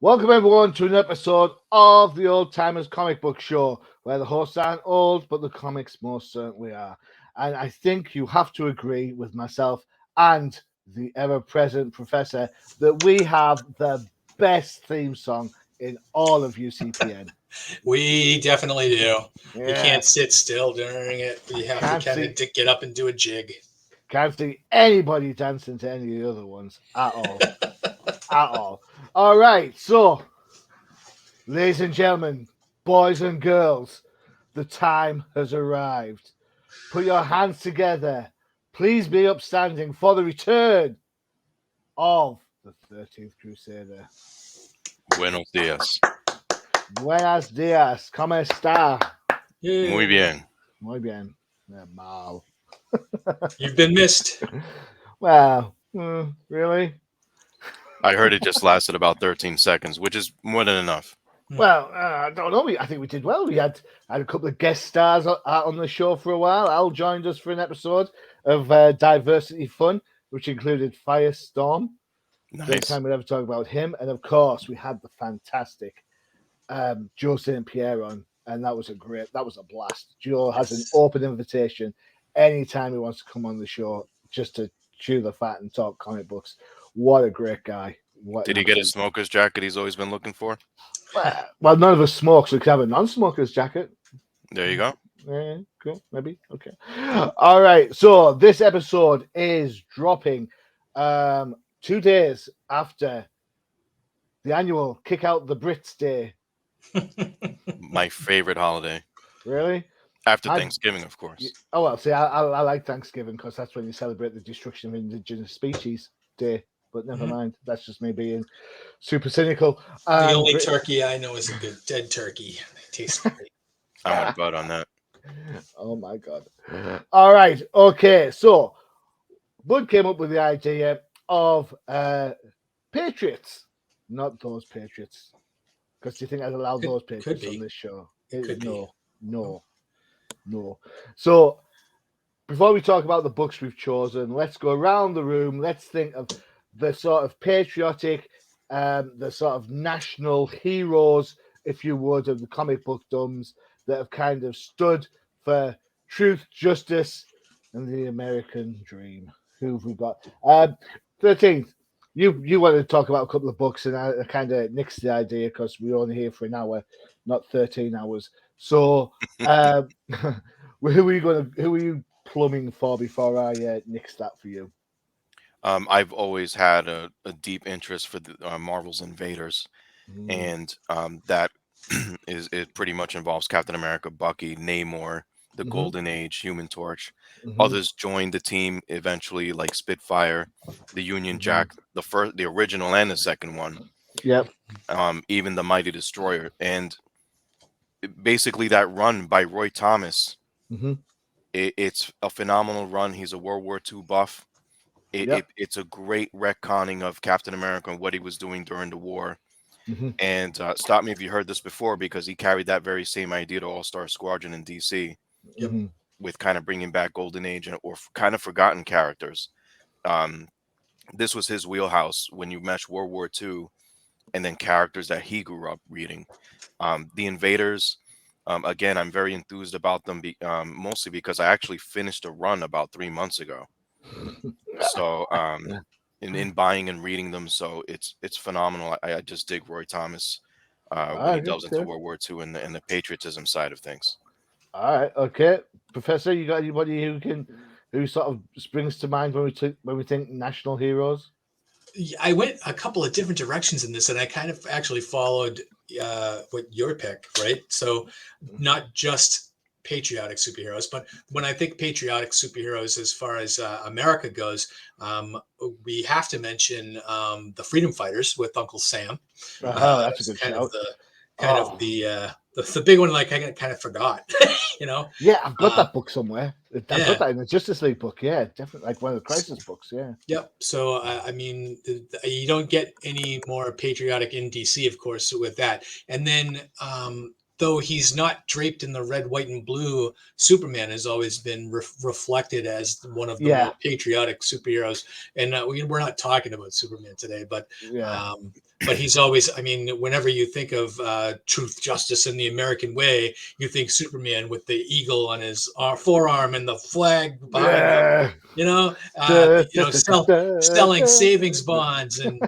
Welcome everyone to an episode of the Old-Timers Comic Book Show, where the hosts aren't old, but the comics most certainly are. And I think you have to agree with myself and the ever-present Professor that we have the best theme song in all of UCPN. We definitely do. You Yeah, can't sit still during it. You have Can't to kind of get up and do a jig. can't see anybody dancing to any of the other ones at all. At all. All right, so, ladies and gentlemen, boys and girls, the time has arrived. Put your hands together. Please be upstanding for the return of the 13th Crusader. Buenos días. Buenos dias. ¿Cómo está? Yeah. Muy bien. Muy bien. Mal. You've been missed. Well, really? I heard it just lasted about 13 seconds, which is more than enough. Well, I don't know. I think we did well. We had a couple of guest stars on the show for a while. Al joined us for an episode of Diversity Fun, which included Firestorm. First Nice. time we ever talk about him. And of course, we had the fantastic Joe St. Pierre on, and that was a blast. Joe has an open invitation anytime he wants to come on the show just to chew the fat and talk comic books. What a great guy. Did he get his smoker's jacket he's always been looking for? Well, none of us smoke, so we can have a non-smoker's jacket. There you go. Yeah, cool. Maybe. Okay. All right. So this episode is dropping 2 days after the annual Kick Out the Brits Day. My favorite holiday. Really? After Thanksgiving, of course. Oh, well, see, I like Thanksgiving because that's when you celebrate the destruction of indigenous species day. But never mind. That's just me being super cynical. The only turkey I know is a good dead turkey. It tastes great. I would vote on that. Oh, my God. All right. Okay. So, Bud came up with the idea of Patriots. Not those Patriots. Because do you think I'd allow those Patriots on this show? No. So, before we talk about the books we've chosen, let's go around the room. Let's think of the sort of patriotic, the sort of national heroes, if you would, of the comic book dumbs that have kind of stood for truth, justice, and the American dream. Who have we got? 13th. You wanted to talk about a couple of books, and I kind of nixed the idea because we're only here for an hour, not 13 hours. So, who are you plumbing for before I nix that for you? I've always had a deep interest for the Marvel's Invaders, and that it pretty much involves Captain America, Bucky, Namor, the Golden Age, Human Torch. Others joined the team eventually, like Spitfire, the Union Jack, the original and the second one. Yep. Even the Mighty Destroyer, and basically that run by Roy Thomas. It's a phenomenal run. He's a World War II buff. It's a great retconning of Captain America and what he was doing during the war. And stop me if you heard this before, because he carried that very same idea to All-Star Squadron in DC, with kind of bringing back Golden Age or kind of forgotten characters. This was his wheelhouse when you mesh World War II and then characters that he grew up reading. The Invaders, again, I'm very enthused about them, mostly because I actually finished a run about 3 months ago. So in buying and reading them, so it's phenomenal. I just dig Roy Thomas when he delves into World War II and the patriotism side of things. All right, okay, Professor, you got anybody who sort of springs to mind when we think national heroes? I went a couple of different directions in this, and I kind of actually followed what your pick, right? So not just patriotic superheroes, but when I think patriotic superheroes, as far as America goes, we have to mention the Freedom Fighters with Uncle Sam. That's a good shout. The big one, like I kind of forgot, you know. Yeah, I've got that book somewhere. I've got that in the Justice League book. Yeah, definitely, like one of the Crisis books. Yeah. Yep. So I mean, you don't get any more patriotic in DC, of course, with that. And then though he's not draped in the red, white, and blue, Superman has always been reflected as one of the more patriotic superheroes. And we're not talking about Superman today, but he's always, I mean, whenever you think of truth, justice, and the American way, you think Superman with the eagle on his forearm and the flag behind him, selling savings bonds, and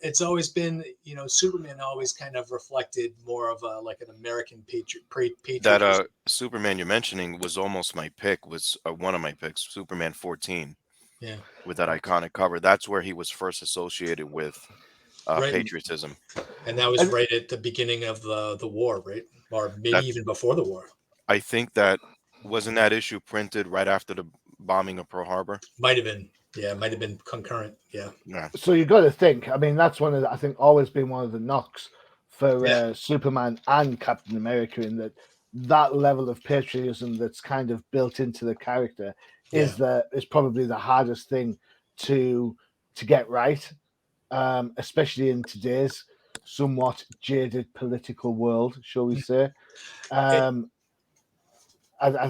it's always been, Superman always kind of reflected more of like an American patriotism. That Superman you're mentioning was almost my pick, was one of my picks, Superman 14. Yeah. With that iconic cover. That's where he was first associated with patriotism. And that was right at the beginning of the war, right? Or maybe even before the war. I think that wasn't that issue printed right after the bombing of Pearl Harbor? Might have been. Yeah, it might have been concurrent. Yeah. So you've got to think. I mean, that's I think always been one of the knocks for Superman and Captain America, in that level of patriotism that's kind of built into the character is probably the hardest thing to get right, especially in today's somewhat jaded political world, shall we say. I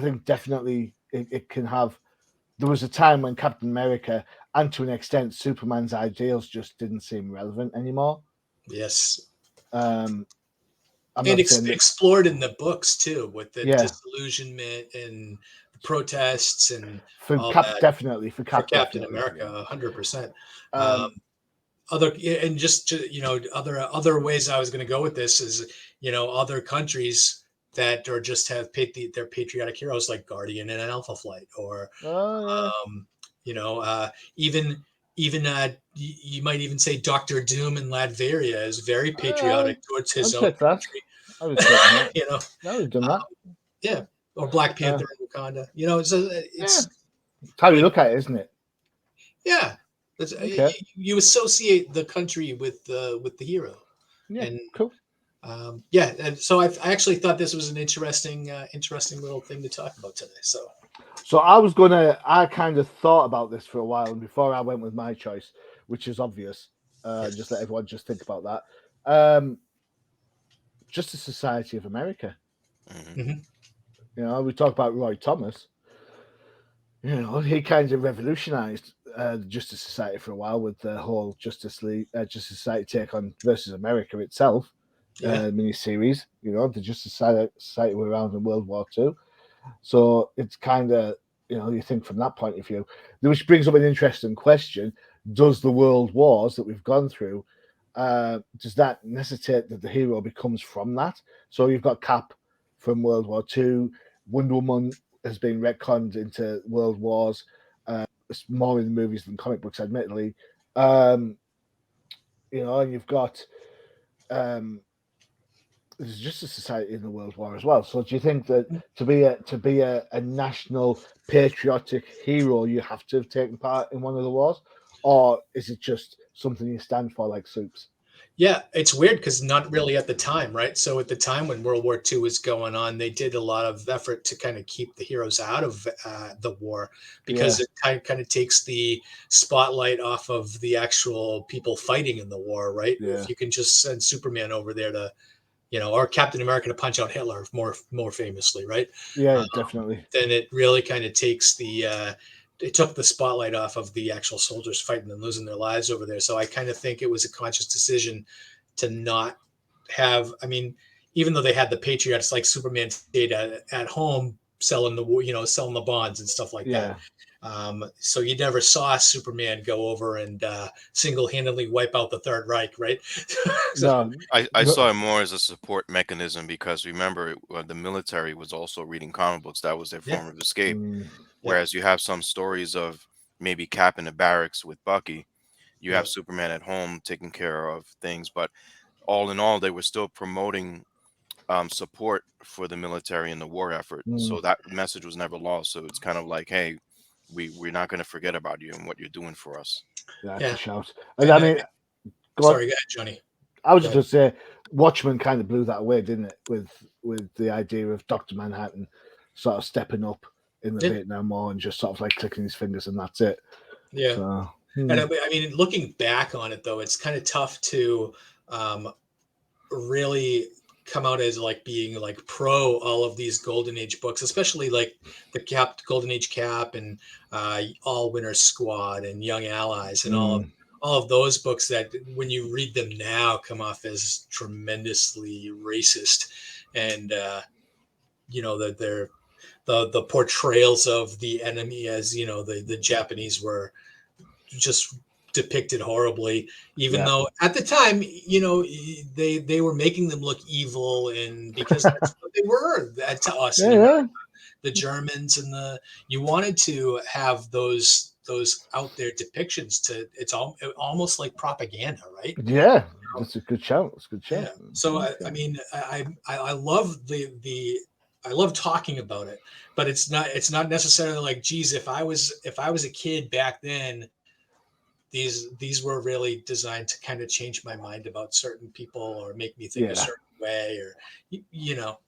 think definitely it can have. There was a time when Captain America, and to an extent Superman's ideals, just didn't seem relevant anymore. Yes. And explored in the books too, with the disillusionment and protests and definitely for Captain America, 100%. Other ways I was going to go with this is, other countries that are just have their patriotic heroes like Guardian and Alpha Flight, or even you might even say Doctor Doom in Latveria is very patriotic towards his own country. I would say that. I would done that. Yeah, or Black Panther in Wakanda. It's how you look at it, isn't it? Yeah, you associate the country with the hero. Yeah, and cool. And so I actually thought this was an interesting little thing to talk about today. So I kind of thought about this for a while, and before I went with my choice, which is obvious, just let everyone just think about that. Justice Society of America. Mm-hmm. We talk about Roy Thomas. He kind of revolutionized the Justice Society for a while with the whole Justice Society take on versus America itself miniseries. The Justice Society were around in World War II. So it's kind of, you think from that point of view, which brings up an interesting question. Does the world wars that we've gone through, does that necessitate that the hero becomes from that? So you've got Cap from World War II. Wonder Woman has been retconned into world wars. It's more in the movies than comic books, admittedly. And you've got there's just a society in the World War as well. So do you think that to be a national patriotic hero, you have to have taken part in one of the wars, or is it just something you stand for, like Soups? Yeah, it's weird because not really at the time, right? So at the time when World War II was going on, they did a lot of effort to kind of keep the heroes out of the war, because it kind of takes the spotlight off of the actual people fighting in the war, right? Yeah. If you can just send Superman over there to, or Captain America to punch out Hitler more famously, right? Yeah, definitely. Then it really kind of takes it took the spotlight off of the actual soldiers fighting and losing their lives over there. So I kind of think it was a conscious decision to not have, even though they had the patriots, like Superman stayed at home selling the bonds and stuff like that. So you never saw Superman go over and single-handedly wipe out the Third Reich, right? I saw it more as a support mechanism, because remember, the military was also reading comic books. That was their form of escape. Whereas you have some stories of maybe Cap in the barracks with Bucky. You have Superman at home taking care of things. But all in all, they were still promoting support for the military and the war effort. So that message was never lost. So it's kind of like, hey, we're not going to forget about you and what you're doing for us. That's a shout. And I mean, go ahead, Johnny. I was just going to say, Watchmen kind of blew that away, didn't it? With the idea of Dr. Manhattan sort of stepping up in the Vietnam War and just sort of like clicking his fingers and that's it. Yeah. So, and looking back on it, though, it's kind of tough to really come out as like being like pro all of these Golden Age books, especially like the Golden Age Cap and All Winter Squad and Young Allies and all of those books that when you read them now come off as tremendously racist, and that they're the portrayals of the enemy as the Japanese were just depicted horribly, even though at the time they were making them look evil, and because that's what they were to us in America, the Germans, and you wanted to have those out there depictions to it's almost like propaganda, right? Yeah, that's a good shout. That's a good shout. Yeah. So I mean, I love I love talking about it, but it's not necessarily like, geez, if I was a kid back then, these were really designed to kind of change my mind about certain people or make me think a certain way, or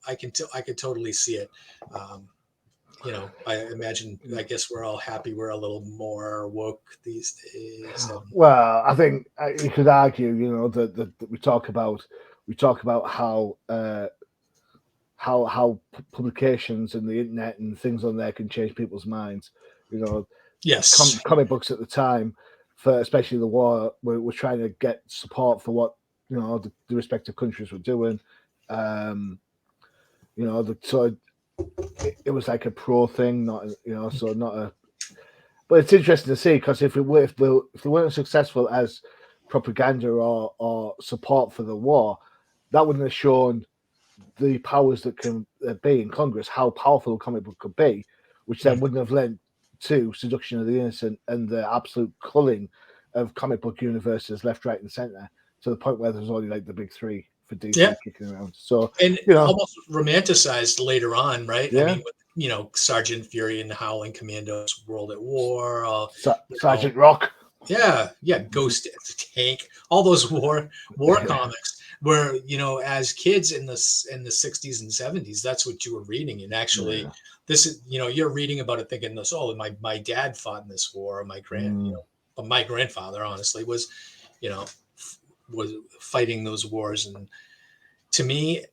I could totally see it. I imagine, I guess we're all happy we're a little more woke these days. Well, I think you could argue, that we talk about how publications and the internet and things on there can change people's minds. Yes, comic books at the time, for especially the war, were trying to get support for what the respective countries were doing. So it was like a pro thing, not so not a. But it's interesting to see, because if they weren't successful as propaganda or support for the war, that wouldn't have shown the powers that can be in Congress how powerful a comic book could be, which then wouldn't have led to seduction of the innocent and the absolute culling of comic book universes left, right, and center, to the point where there's only like the big three for DC kicking around. So and almost romanticized later on, right? Yeah. I mean, with Sergeant Fury and the Howling Commandos, World at War, Sergeant Rock. Yeah, Ghost Tank, all those war comics where as kids in the 60s and 70s, that's what you were reading. And actually this is you're reading about it thinking this, oh, my dad fought in this war, or my grandfather honestly was was fighting those wars. And to me,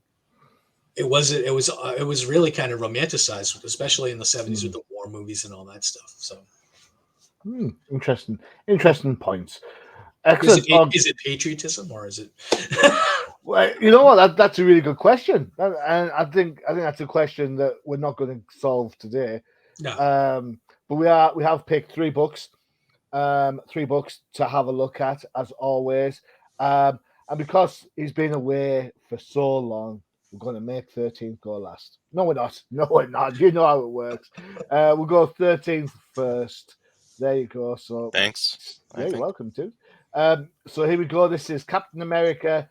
it was really kind of romanticized, especially in the 70s with the war movies and all that stuff. So interesting points. Excellent. Is it patriotism, or is it? Well, you know what? That's a really good question, and I think that's a question that we're not going to solve today. No. But we have picked three books to have a look at, as always. And because he's been away for so long, we're going to make 13th go last. No, we're not. No, we're not. You know how it works. We'll go 13th first. There you go. So thanks. Yeah, you're welcome, dude. So here we go. This is Captain America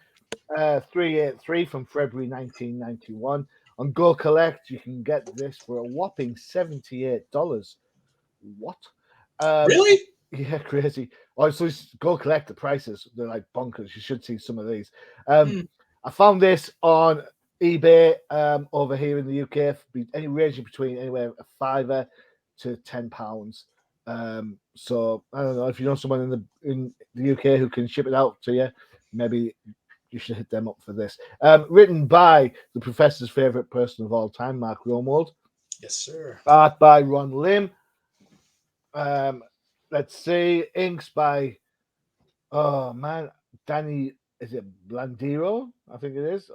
383 from February 1991. On Go Collect, you can get this for a whopping $78. What? Really? Yeah, crazy. Oh, so Go Collect, the prices, they're like bonkers. You should see some of these. I found this on eBay over here in the UK, ranging between anywhere a £5 to £10. So I don't know, if you know someone in the UK who can ship it out to you, maybe you should hit them up for this. Written by the professor's favorite person of all time, Mark Romuald. Yes, sir. Art by Ron Lim. Let's see, inks by Danny, is it Blandiro? I think it is.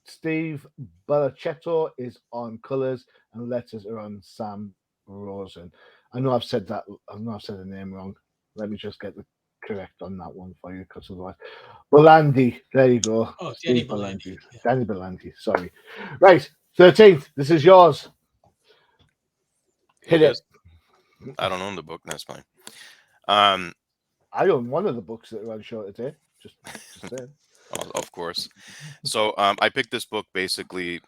Steve Bellacetto is on colors, and letters are on Sam Rosen. I know I've said the name wrong. Let me just get the correct on that one for you, because otherwise. Belandi, there you go. Oh, Danny Belandi. Yeah. Danny Belandi, sorry. Right, 13th, this is yours. Hit it. I don't own the book, that's fine. I own one of the books that are on show today. Just saying. Of course. So I picked this book basically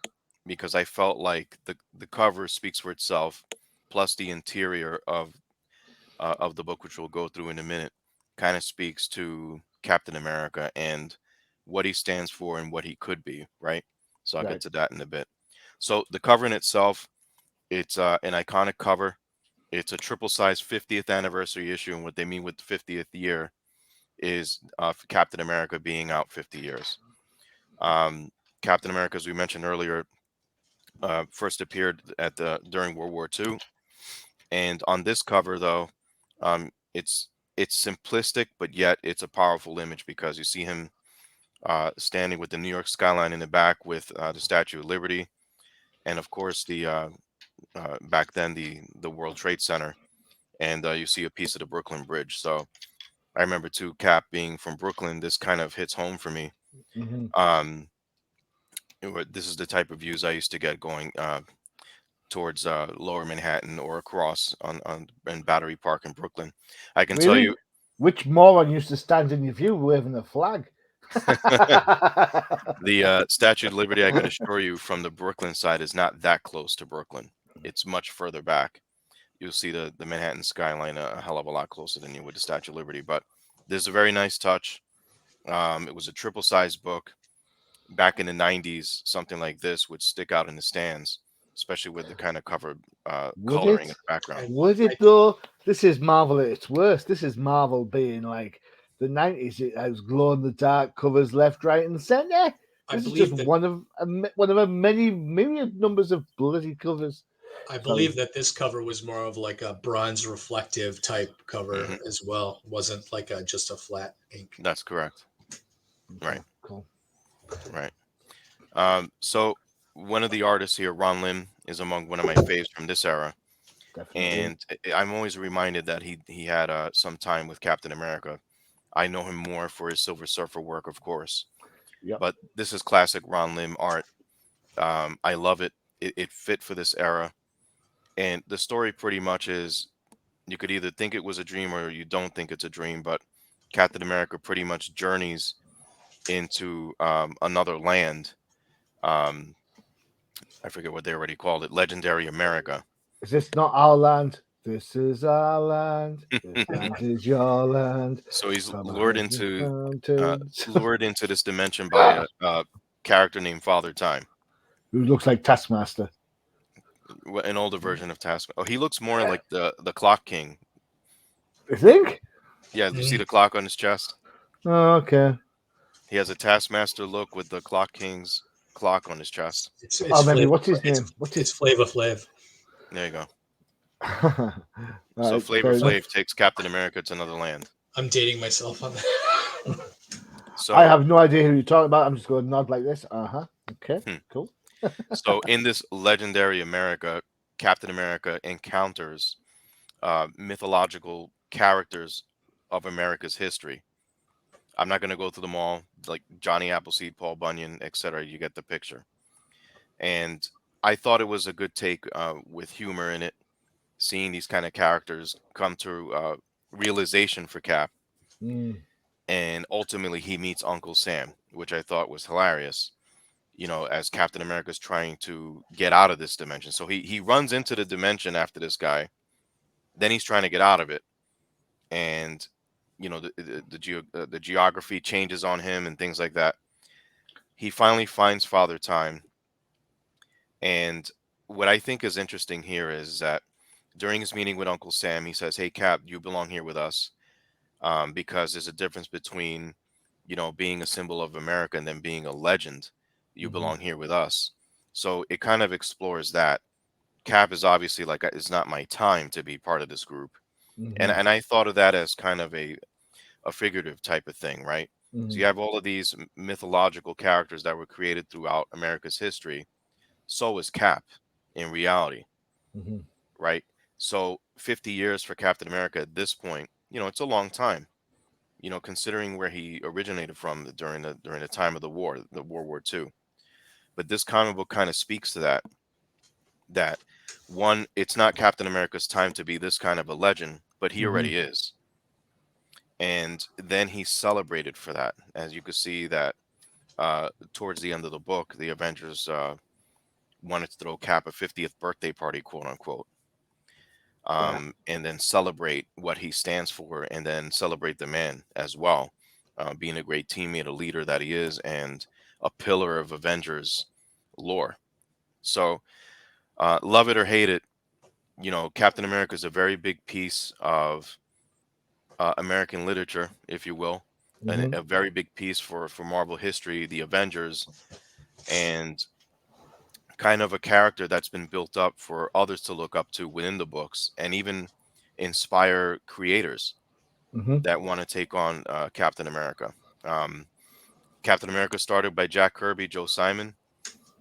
because I felt like the cover speaks for itself, plus the interior of the book, which we'll go through in a minute, kind of speaks to Captain America and what he stands for and what he could be, right? So I'll get to that in a bit. So the cover in itself, it's an iconic cover. It's a triple-size 50th anniversary issue, and what they mean with the 50th year is Captain America being out 50 years. Captain America, as we mentioned earlier, first appeared during World War II, and on this cover, though, it's simplistic, but yet it's a powerful image because you see him standing with the New York skyline in the back with the Statue of Liberty, and of course back then the World Trade Center, and you see a piece of the Brooklyn Bridge. So I remember too, Cap being from Brooklyn. This kind of hits home for me. Mm-hmm. This is the type of views I used to get going towards Lower Manhattan or across on in Battery Park in Brooklyn. I can tell Really? you, Which moron used to stand in your view waving a flag? the Statue of Liberty, I can assure you, from the Brooklyn side, is not that close to Brooklyn. It's much further back. You'll see the Manhattan skyline a hell of a lot closer than you would the Statue of Liberty. But there's a very nice touch. It was a triple sized book. Back in the 90s, something like this would stick out in the stands, especially with the kind of cover Would coloring in it? the background. Would it though? This is Marvel at its worst. This is Marvel being like the 90s. It has glow in the dark covers left, right, and center. I This is just believe that one of a many myriad numbers of bloody covers. I believe that this cover was more of like a bronze reflective type cover Mhm. as well. It wasn't like just a flat ink. That's correct. Right. Cool. Right. So one of the artists here, Ron Lim, is among one of my faves from this era, Definitely. and I'm always reminded that he had some time with Captain America. I know him more for his Silver Surfer work, of course, Yep. but this is classic Ron Lim art. I love it. It fit for this era, and the story pretty much is you could either think it was a dream or you don't think it's a dream, but Captain America pretty much journeys into another land. Um, I forget what they already called it, Legendary America. Is this not our land? This is our land. This land is your land. So he's From lured mountains, into mountains. this dimension by a character named Father Time, Who looks like Taskmaster? an older version of Task. Oh, he looks more like the Clock King. You think? Yeah, you see the clock on his chest? Oh, okay. He has a Taskmaster look with the Clock King's clock on his chest. It's Oh, maybe. Flavor, What's his name? What's it's his? Flava Flav. There you go. So Right, Flavor fair Flav enough. takes Captain America to another land. I'm dating myself on that. So I have no idea who you're talking about. I'm just going to nod like this. Okay. Cool. so in this Legendary America, Captain America encounters mythological characters of America's history. I'm not going to go through them all, like Johnny Appleseed, Paul Bunyan, etc. You get the picture. And I thought it was a good take with humor in it, seeing these kind of characters come to realization for Cap, Mm. and ultimately he meets Uncle Sam, which I thought was hilarious. You know, as Captain America's trying to get out of this dimension, so he runs into the dimension after this guy, then he's trying to get out of it, and you know the geography changes on him and things like that. He finally finds Father Time, and what I think is interesting here is that during his meeting with Uncle Sam, he says, "Hey Cap, you belong here with us, because there's a difference between, you know, being a symbol of America and then being a legend. You Mhm. belong here with us." So it kind of explores that. Cap is obviously like, it's not my time to be part of this group, and Mhm. I thought of that as kind of a figurative type of thing, right? So you Mhm. have all of these mythological characters that were created throughout America's history. So is Cap in reality, Mhm. right? So 50 years for Captain America at this point, you know, it's a long time. You know, considering where he originated from during the time of the war, the World War II. But this comic book kind of speaks to that. That one, it's not Captain America's time to be this kind of a legend, but he Mhm. already is. And then he's celebrated for that, as you could see that towards the end of the book, the Avengers wanted to throw Cap a 50th birthday party, quote unquote, Yeah. and then celebrate what he stands for, and then celebrate the man as well, being a great teammate, a leader that he is, and a pillar of Avengers lore. So, love it or hate it, you know, Captain America is a very big piece of American literature, if you will, and Mhm. a very big piece for Marvel history, the Avengers, and kind of a character that's been built up for others to look up to within the books, and even inspire creators Mm-hmm. that want to take on Captain America. Um, Captain America started by Jack Kirby, Joe Simon,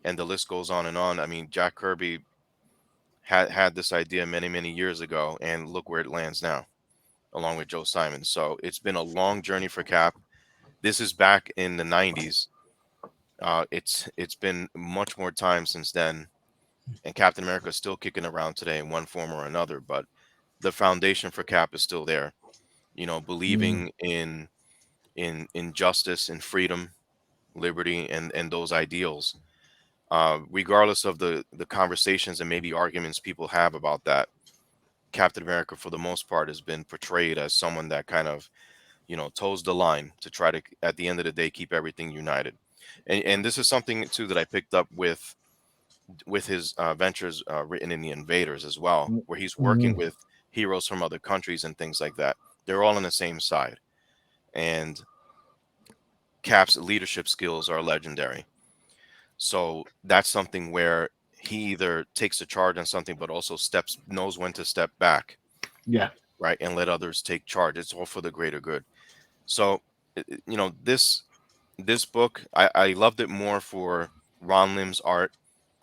and the list goes on and on. I mean, Jack Kirby had this idea many years ago, and look where it lands now, along with Joe Simon. So it's been a long journey for Cap. This is back in the '90s. It's been much more time since then, and Captain America is still kicking around today in one form or another. But the foundation for Cap is still there. You know, Mm. believing in justice and freedom, liberty, and those ideals. Regardless of the conversations and maybe arguments people have about that, Captain America, for the most part, has been portrayed as someone that kind of, toes the line to try to, at the end of the day, keep everything united. And this is something too that I picked up with his ventures written in the Invaders as well, where he's working Mm. with heroes from other countries and things like that. They're all on the same side, and Cap's leadership skills are legendary. So that's something where he either takes the charge on something, but also knows when to step back, Yeah. right, and let others take charge. It's all for the greater good. So, this book, I loved it more for Ron Lim's art,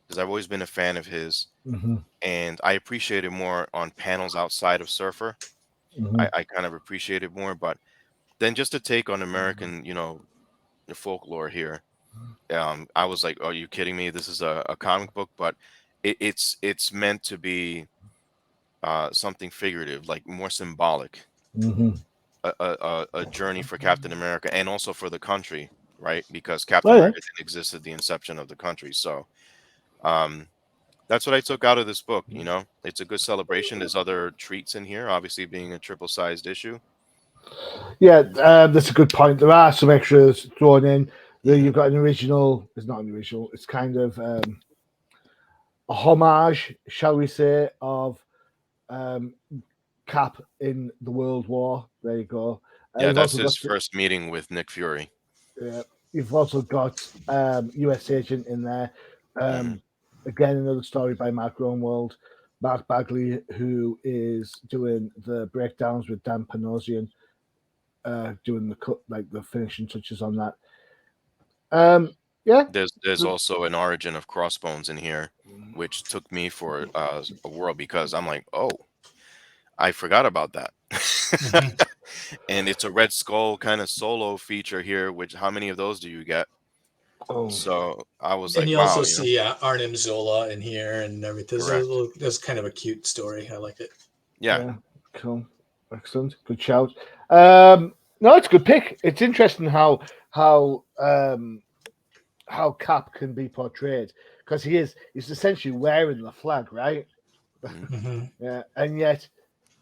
because I've always been a fan of his, Mm-hmm. and I appreciate it more on panels outside of Surfer. Mm-hmm. I kind of appreciate it more, but then just to take on American, the folklore here. I was like, "Are you kidding me? This is a comic book," but it's meant to be something figurative, like more symbolic, Mm-hmm. a journey for Captain America and also for the country, right? Because Captain Well, yeah. America didn't exist at the inception of the country, so um, that's what I took out of this book. It's a good celebration. There's other treats in here, obviously being a triple-sized issue. Yeah, that's a good point. There are some extras thrown in. Hmm. You've got an original. It's not an original. It's kind of a homage, shall we say, of um, Cap in the World War. There you go. Yeah, You've that's also his got first meeting with Nick Fury. uh, you've also got US Agent in there. Hmm. Um, Again, another story by Mark Grunwald, Mark Bagley, who is doing the breakdowns with Dan Panosian, doing the cut, like the finishing touches on that. Yeah. There's also an origin of Crossbones in here, which took me for a whirl, because I'm like, oh, I forgot about that. Mhm. And it's a Red Skull kind of solo feature here, which how many of those do you get? Oh, So I was And like, you wow, also see Arnim Zola in here and everything. correct. That's kind of a cute story. I like it. Yeah, yeah. Cool. Excellent. Good shout. No, it's a good pick. It's interesting how Cap can be portrayed, because he's essentially wearing the flag, right? mhm. Hmm. Yeah, and yet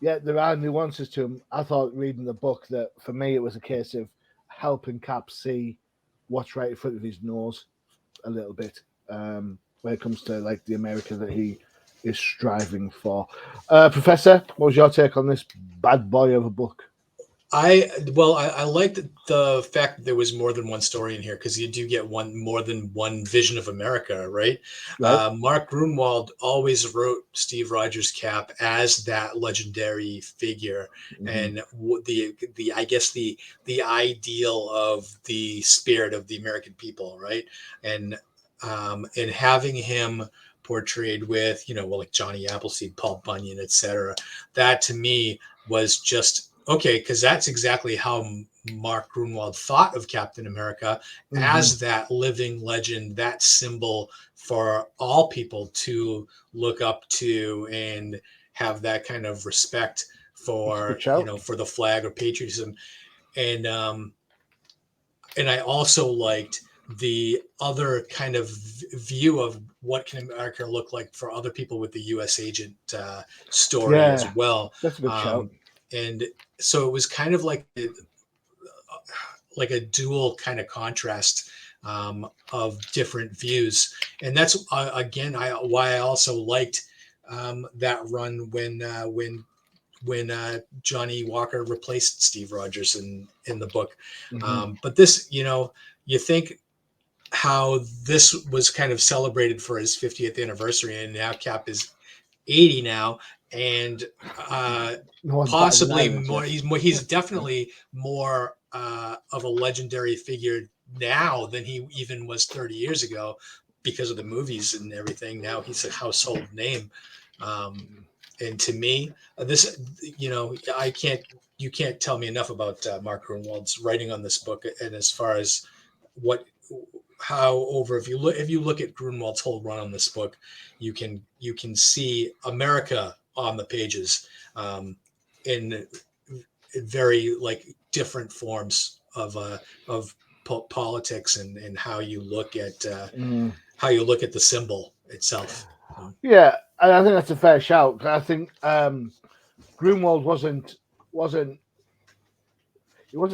there are nuances to him. I thought reading the book that for me it was a case of helping Cap see what's right in front of his nose a little bit, when it comes to like the America that he is striving for. Professor, what was your take on this bad boy of a book? I liked the fact that there was more than one story in here, because you do get more than one vision of America, right? Right? Mark Grunwald always wrote Steve Rogers Cap as that legendary figure, Mm-hmm. and the I guess the ideal of the spirit of the American people, right? And having him portrayed with, well, like Johnny Appleseed, Paul Bunyan, etc. That to me was just okay, because that's exactly how Mark Grunwald thought of Captain America, Mm-hmm. as that living legend, that symbol for all people to look up to and have that kind of respect That's a good for, shout. for the flag or patriotism. And I also liked the other kind of view of what can America look like for other people with the U.S. agent story as Yeah, well. that's a good shout. And so it was kind of like a dual kind of contrast of different views, and that's again why I also liked that run when Johnny Walker replaced Steve Rogers in the book. Mm-hmm. But this, you think how this was kind of celebrated for his 50th anniversary, and now Cap is 80 now, and No one's batted an possibly eyelid more. yet. He's definitely more of a legendary figure now than he even was 30 years ago because of the movies and everything. Now he's a household name. And to me, this, you can't tell me enough about Mark Grunwald's writing on this book. And as far as if you look at Grunwald's whole run on this book, you can see America on the pages, in very like different forms of politics and how you look at the symbol itself. Yeah, and I think that's a fair shout. I think Grunwald wasn't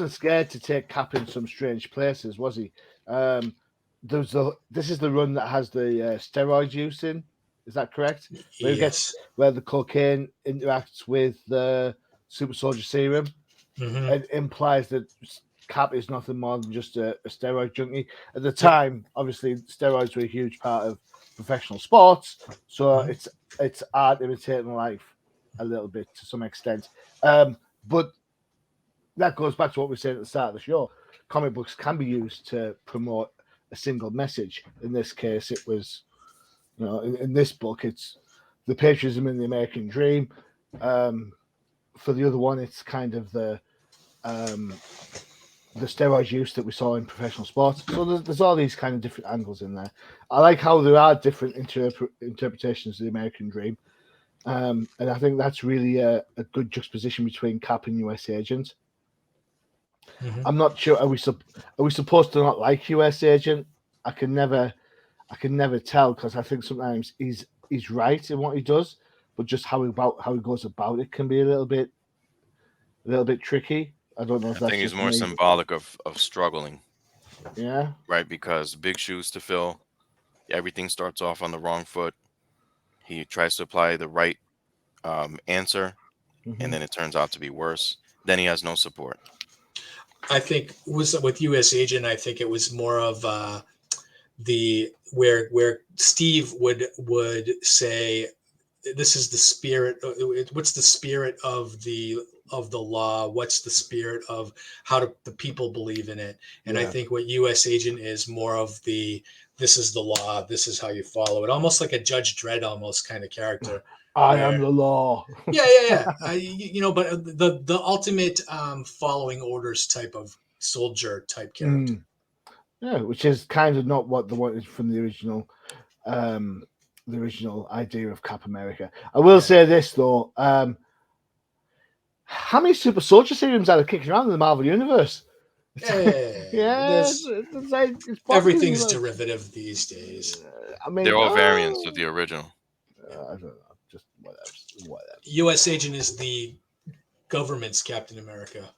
scared to take Cap in some strange places, was he? This is the run that has the steroid use in. Is that correct? Yes. Where the cocaine interacts with the super soldier serum. Mm-hmm. It implies that Cap is nothing more than just a steroid junkie. At the time, obviously, steroids were a huge part of professional sports, so it's art imitating life a little bit to some extent. But that goes back to what we said at the start of the show. Comic books can be used to promote a single message. In this case, it was, in this book, it's the patriotism in the American dream. For the other one, it's kind of the steroid use that we saw in professional sports. So there's all these kind of different angles in there. I like how there are different interpretations of the American dream. And I think that's really a good juxtaposition between Cap and US Agent. Mm-hmm. I'm not sure. Are we supposed to not like US Agent? I can never tell, because I think sometimes he's right in what he does, but just how he goes about it can be a little bit tricky. I don't know if I that's think he's just more me. symbolic of struggling. Yeah. Right, because big shoes to fill. Everything starts off on the wrong foot. He tries to apply the right answer, and then it turns out to be worse. Then he has no support. I think with U.S. Agent, I think it was more of where Steve would say, this is the spirit. What's the spirit of the law? What's the spirit of how the people believe in it? And I think what U.S. Agent is more of this is the law. This is how you follow it. Almost like a Judge Dredd almost kind of character. I am the law. Yeah. But the ultimate following orders type of soldier type character. Yeah, which is kind of not what they wanted from the original idea of Cap America. I will say this though: how many super soldier serums are there kicking around in the Marvel universe? It's like everything's derivative these days. I mean, they're all variants of the original. I don't know, just whatever. U.S. Agent is the government's Captain America.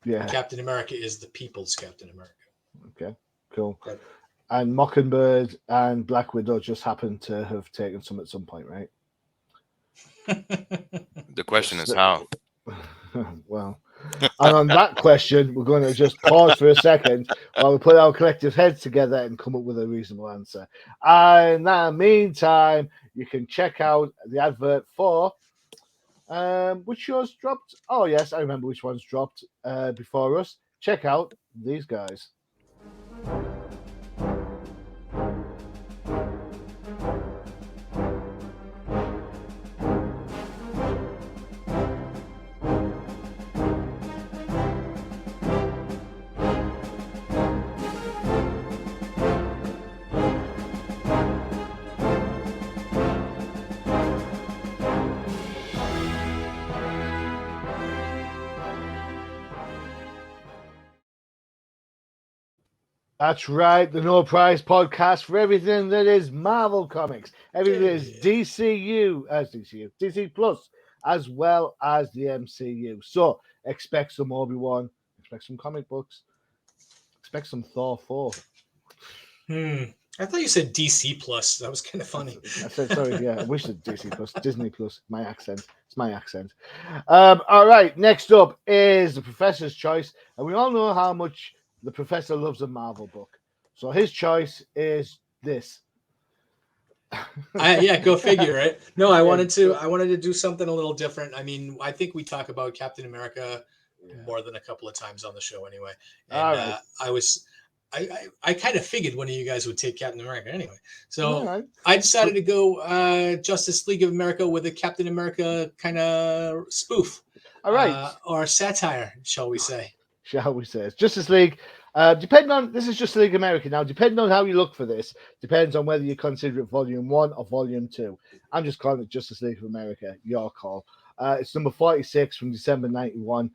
Yeah, Captain America is the people's Captain America. Okay, cool. Right. And Mockingbird and Black Widow just happen to have taken some at some point, right? The question is how. Well, and on that question, we're going to just pause for a second while we put our collective heads together and come up with a reasonable answer. And in the meantime, you can check out the advert for which shows dropped. Oh, yes, I remember which ones dropped before us. Check out these guys. That's right, the No Prize podcast for everything that is Marvel Comics, everything that is DC Plus, as well as the MCU. So expect some Obi-Wan, expect some comic books, expect some Thor 4. I thought you said DC Plus. That was kind of funny. I said, sorry, yeah, I wish it DC Plus, Disney Plus, my accent. It's my accent. All right, next up is the Professor's Choice, and we all know how much the Professor loves a Marvel book. So his choice is this. Yeah, go figure, right? No, I Yeah, wanted to do something a little different. I mean, I think we talk about Captain America more than a couple of times on the show anyway. And All right. I kind of figured one of you guys would take Captain America anyway. So All right. I decided to go Justice League of America with a Captain America kind of spoof. All right. Or satire, shall we say. Shall we say. It's Justice League. Depending on, this is Justice League America now, depending on how you look for this, depends on whether you consider it Volume 1 or Volume 2. I'm just calling it Justice League of America. Your call. It's number 46 from December 91.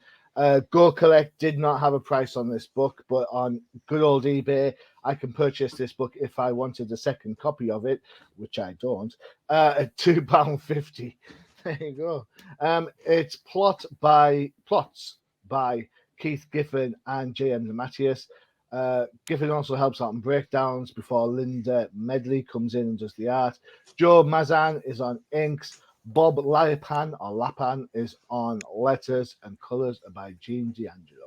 Go Collect did not have a price on this book, but on good old eBay, I can purchase this book if I wanted a second copy of it, which I don't, at £2.50. There you go. It's plots by Keith Giffen and J.M. Matthias. Giffen also helps out on breakdowns before Linda Medley comes in and does the art. Joe Mazan is on inks. Bob Lapan is on letters, and colors are by Gene D'Angelo.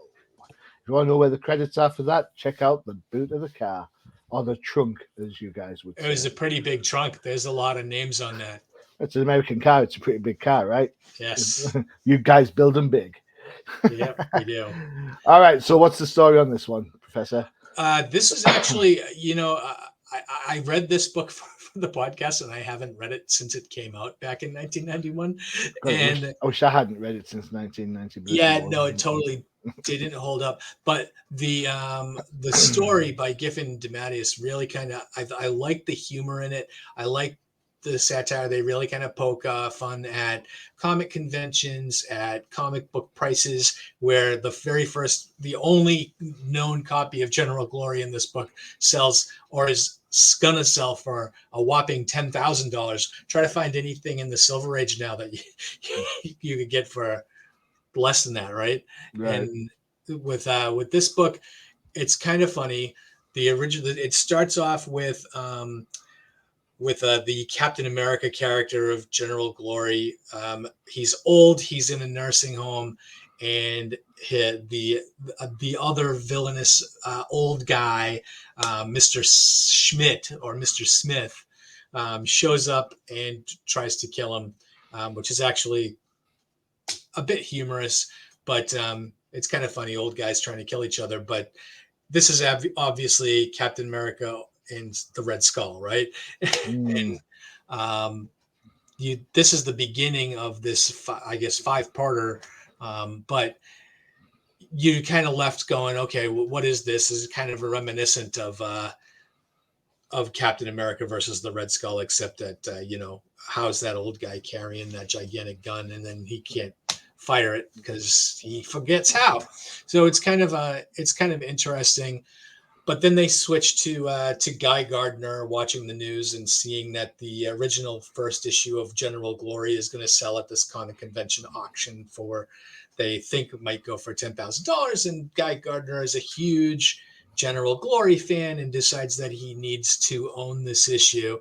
If you want to know where the credits are for that, check out the boot of the car, or the trunk, as you guys would say. It was a pretty big trunk. There's a lot of names on that. It's an American car. It's a pretty big car, right? Yes. You guys build them big. Yeah, we do. All right. So what's the story on this one, Professor? This is actually, I read this book for the podcast, and I haven't read it since it came out back in 1991. God, I wish I hadn't read it since 1990. Yeah, no, it totally didn't hold up. But the story by Giffen DeMatteis really kind of, I like the humor in it. I like the satire. They really kind of poke fun at comic conventions, at comic book prices, where the only known copy of General Glory in this book sells, or is gonna sell, for a whopping $10,000. Try to find anything in the Silver Age now that you could get for less than that, right? And with this book, it's kind of funny. It starts off with the Captain America character of General Glory. He's old. He's in a nursing home, and the other villainous old guy, Mr. Schmidt or Mr. Smith, shows up and tries to kill him, which is actually a bit humorous, but it's kind of funny. Old guys trying to kill each other, but this is obviously Captain America and the Red Skull, right? And this is the beginning of this, I guess, 5-parter. But you kind of left going, okay, what is this? This is kind of a reminiscent of Captain America versus the Red Skull, except that how's that old guy carrying that gigantic gun, and then he can't fire it because he forgets how. So it's kind of interesting. But then they switch to Guy Gardner watching the news and seeing that the original first issue of General Glory is going to sell at this comic convention auction for, they think it might go for $10,000. And Guy Gardner is a huge General Glory fan and decides that he needs to own this issue,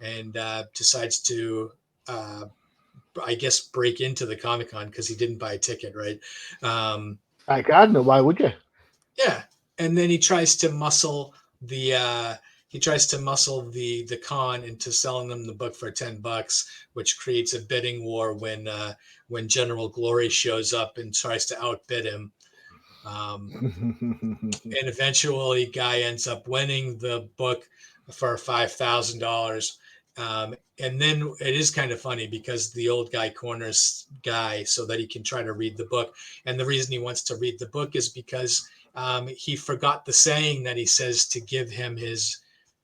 and decides to, I guess, break into the Comic-Con because he didn't buy a ticket, right? Guy Gardner, why would you? Yeah. And then he tries to muscle the con into selling them the book for $10, which creates a bidding war when General Glory shows up and tries to outbid him. And eventually Guy ends up winning the book for $5,000. And then it is kind of funny because the old guy corners Guy so that he can try to read the book. And the reason he wants to read the book is because he forgot the saying that he says to give him his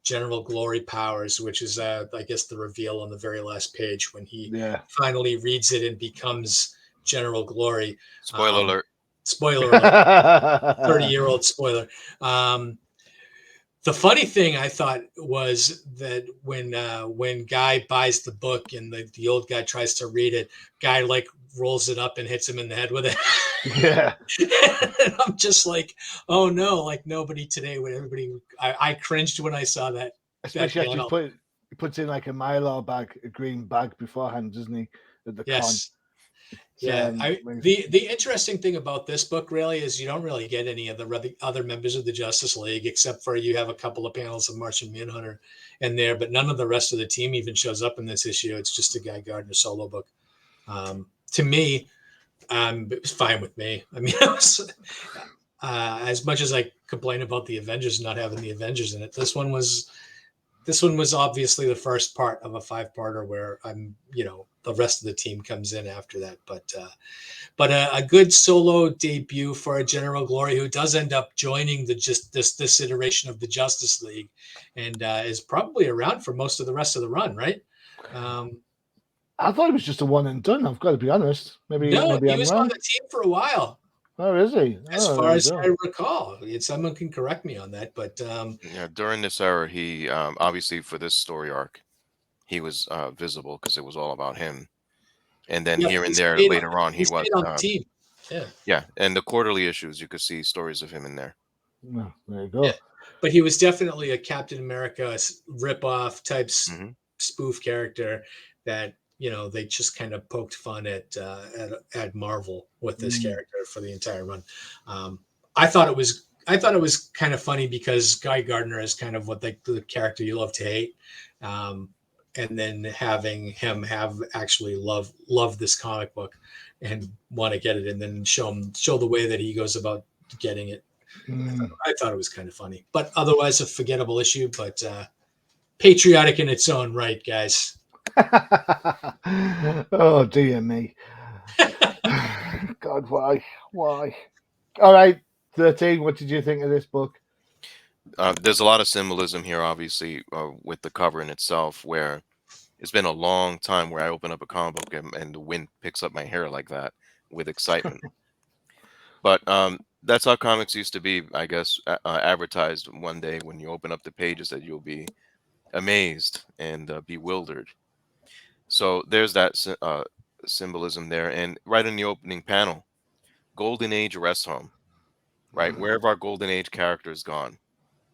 General Glory powers, which is, I guess, the reveal on the very last page when he finally reads it and becomes General Glory. Spoiler alert. Spoiler alert. 30-year-old spoiler. The funny thing I thought was that when Guy buys the book and the old guy tries to read it, Guy rolls it up and hits him in the head with it. Yeah. And I'm just like, oh no, like nobody today would. I cringed when I saw that. Especially after he puts in like a Mylar bag, a green bag beforehand, doesn't he? At the con. Yeah, Amazing. the interesting thing about this book really is you don't really get any of the other members of the Justice League, except for you have a couple of panels of Martian Manhunter in there, but none of the rest of the team even shows up in this issue. It's just a Guy Gardner solo book. To me, it was fine with me. I mean, I was, as much as I complain about the Avengers not having the Avengers in it, this one was obviously the first part of a five-parter where the rest of the team comes in after that. But a good solo debut for a General Glory who does end up joining this iteration of the Justice League, and is probably around for most of the rest of the run, right? I thought it was just a one and done. I've got to be honest. Maybe No, he I'm was on wrong. the team for a while. Oh, is he? As Oh, far there you as go. I recall, someone can correct me on that, but Yeah, during this era, he obviously for this story arc, he was visible because it was all about him. And then yeah, here and there later on, he he was stayed on the team. Yeah, yeah. And the quarterly issues, you could see stories of him in there. Oh, there you yeah, go. but he was definitely a Captain America rip-off type Hmm. spoof character that they just kind of poked fun at Marvel with this character for the entire run. Um, I thought it was kind of funny because Guy Gardner is kind of what the character you love to hate, um, and then having him have actually love this comic book and want to get it, and then show the way that he goes about getting it. I thought it was kind of funny, but otherwise a forgettable issue, but patriotic in its own right, guys. Oh dear me. God, why? Why? All right, 13. What did you think of this book? There's a lot of symbolism here, obviously, with the cover in itself, where it's been a long time where I open up a comic book and the wind picks up my hair like that with excitement. But that's how comics used to be, I guess, advertised one day when you open up the pages that you'll be amazed and bewildered. So there's that symbolism there. And right in the opening panel, Golden Age rest home, right? Where have our Golden Age characters gone?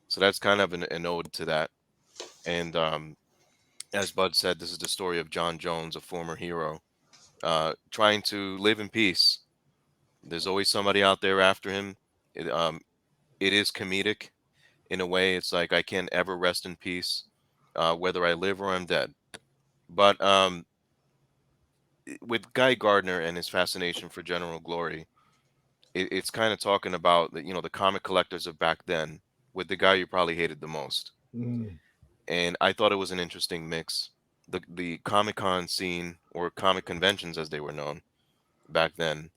So that's kind of an ode to that. And as Bud said, this is the story of John Jones, a former hero, trying to live in peace. There's always somebody out there after him. It is comedic in a way. It's like I can't ever rest in peace, whether I live or I'm dead. But with Guy Gardner and his fascination for General Glory, it's kind of talking about the comic collectors of back then with the guy you probably hated the most. Mm. And I thought it was an interesting mix. The Comic Con scene, or comic conventions as they were known back then,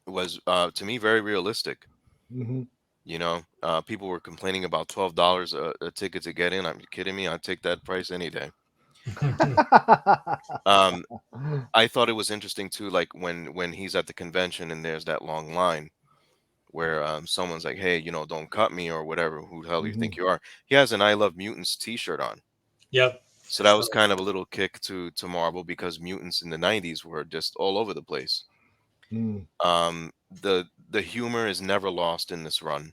was to me very realistic. Mm-hmm. People were complaining about $12 a ticket to get in. Are you kidding me? I'd take that price any day. Um, I thought it was interesting too, like when he's at the convention and there's that long line where someone's like, "Hey, don't cut me," or whatever. Who the hell do you think Mhm. you are? He has an "I Love Mutants" T-shirt on. Yep. So that was kind of a little kick to Marvel because mutants in the '90s were just all over the place. Mm. The humor is never lost in this run,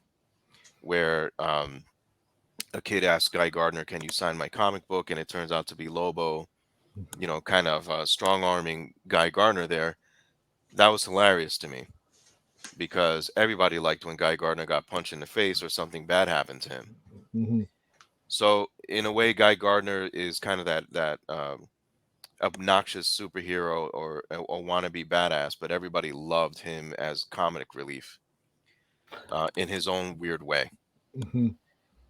where a kid asks Guy Gardner, "Can you sign my comic book?" And it turns out to be Lobo, kind of strong arming Guy Gardner there. That was hilarious to me because everybody liked when Guy Gardner got punched in the face or something bad happened to him. Mhm. So in a way, Guy Gardner is kind of that obnoxious superhero or a wannabe badass, but everybody loved him as comic relief in his own weird way. Mhm.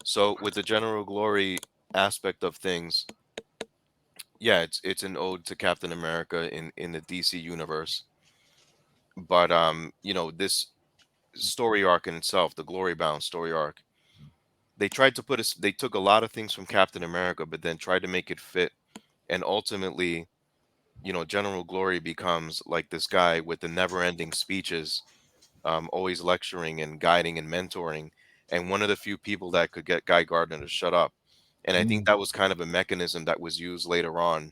So with the General Glory aspect of things, yeah, it's an ode to Captain America in the DC universe. But this story arc in itself, the Glory Bound story arc, they took a lot of things from Captain America, but then tried to make it fit. And ultimately, General Glory becomes like this guy with the never-ending speeches, always lecturing and guiding and mentoring, and one of the few people that could get Guy Gardner to shut up. And I think Mm. that was kind of a mechanism that was used later on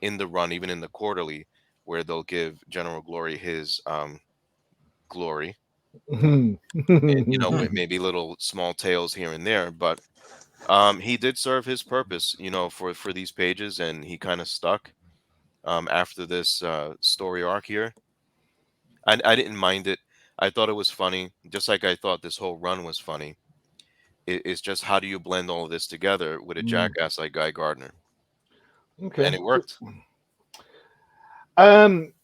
in the run, even in the quarterly, where they'll give General Glory his glory, Mhm. and with maybe little small tales here and there, but he did serve his purpose, for these pages, and he kind of stuck. after this story arc here. I didn't mind it. I thought it was funny, just like I thought this whole run was funny. It's just how do you blend all of this together with a jackass like Guy Gardner? Okay. And it worked. I'm